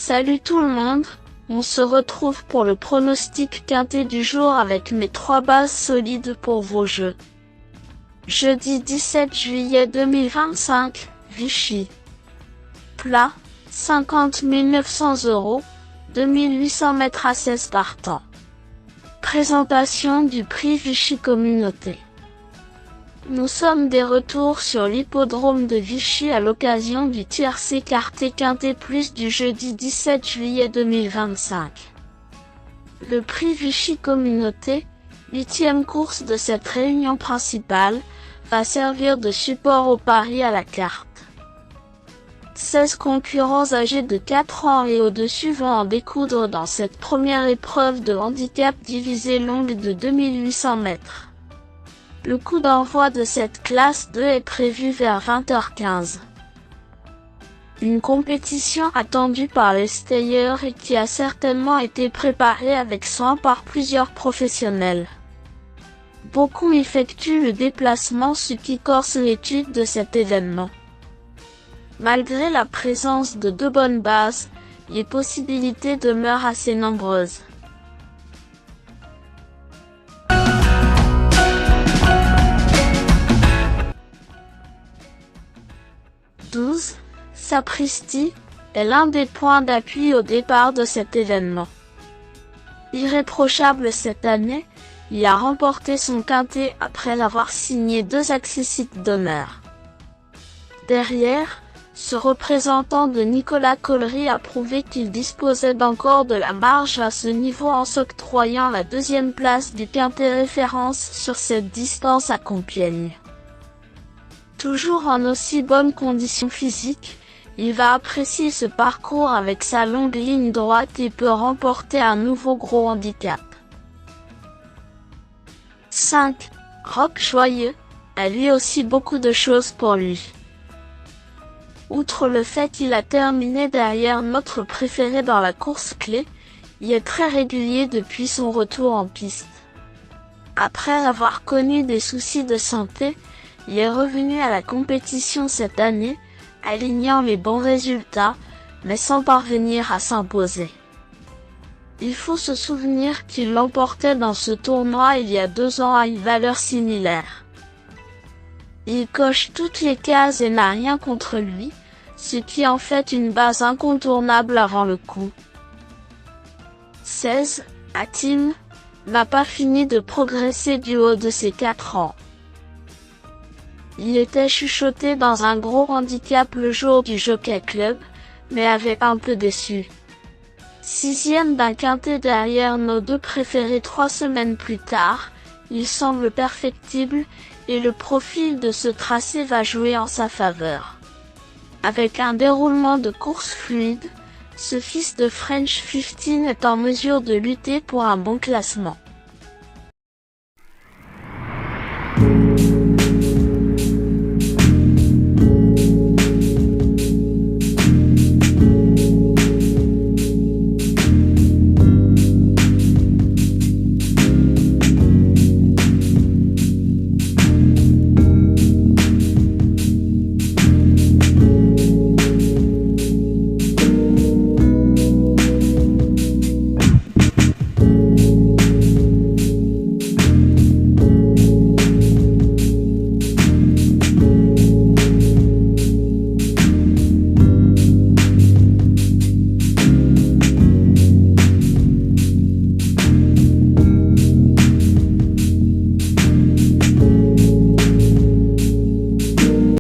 Salut tout le monde, on se retrouve pour le pronostic quintet du jour avec mes 3 bases solides pour vos jeux. Jeudi 17 juillet 2025, Vichy. Plat, 50 900 €, 2800 mètres à 16 partants. Présentation du prix Vichy Communauté. Nous sommes des retours sur l'hippodrome de Vichy à l'occasion du tiercé quartet quintet plus du jeudi 17 juillet 2025. Le prix Vichy Communauté, 8e course de cette réunion principale, va servir de support au pari à la carte. 16 concurrents âgés de 4 ans et au-dessus vont en découdre dans cette première épreuve de handicap divisée longue de 2800 mètres. Le coup d'envoi de cette classe 2 est prévu vers 20h15. Une compétition attendue par les stayers et qui a certainement été préparée avec soin par plusieurs professionnels. Beaucoup effectuent le déplacement, ce qui corse l'étude de cet événement. Malgré la présence de 2 bonnes bases, les possibilités demeurent assez nombreuses. Sapristi est l'un des points d'appui au départ de cet événement. Irréprochable cette année, il a remporté son quintet après avoir signé 2 accessites d'honneur. Derrière, ce représentant de Nicolas Collery a prouvé qu'il disposait encore de la marge à ce niveau en s'octroyant la 2e place du quintet référence sur cette distance à Compiègne. Toujours en aussi bonne condition physique, il va apprécier ce parcours avec sa longue ligne droite et peut remporter un nouveau gros handicap. 5. Rock Joyeux a lui aussi beaucoup de choses pour lui. Outre le fait qu'il a terminé derrière notre préféré dans la course clé, il est très régulier depuis son retour en piste. Après avoir connu des soucis de santé, il est revenu à la compétition cette année, alignant les bons résultats, mais sans parvenir à s'imposer. Il faut se souvenir qu'il l'emportait dans ce tournoi il y a 2 ans à une valeur similaire. Il coche toutes les cases et n'a rien contre lui, ce qui en fait une base incontournable avant le coup. 16. Hatim n'a pas fini de progresser du haut de ses 4 ans. Il était chuchoté dans un gros handicap le jour du Jockey Club, mais avait un peu déçu. 6e d'un quintet derrière nos 2 préférés 3 semaines plus tard, il semble perfectible, et le profil de ce tracé va jouer en sa faveur. Avec un déroulement de course fluide, ce fils de French 15 est en mesure de lutter pour un bon classement.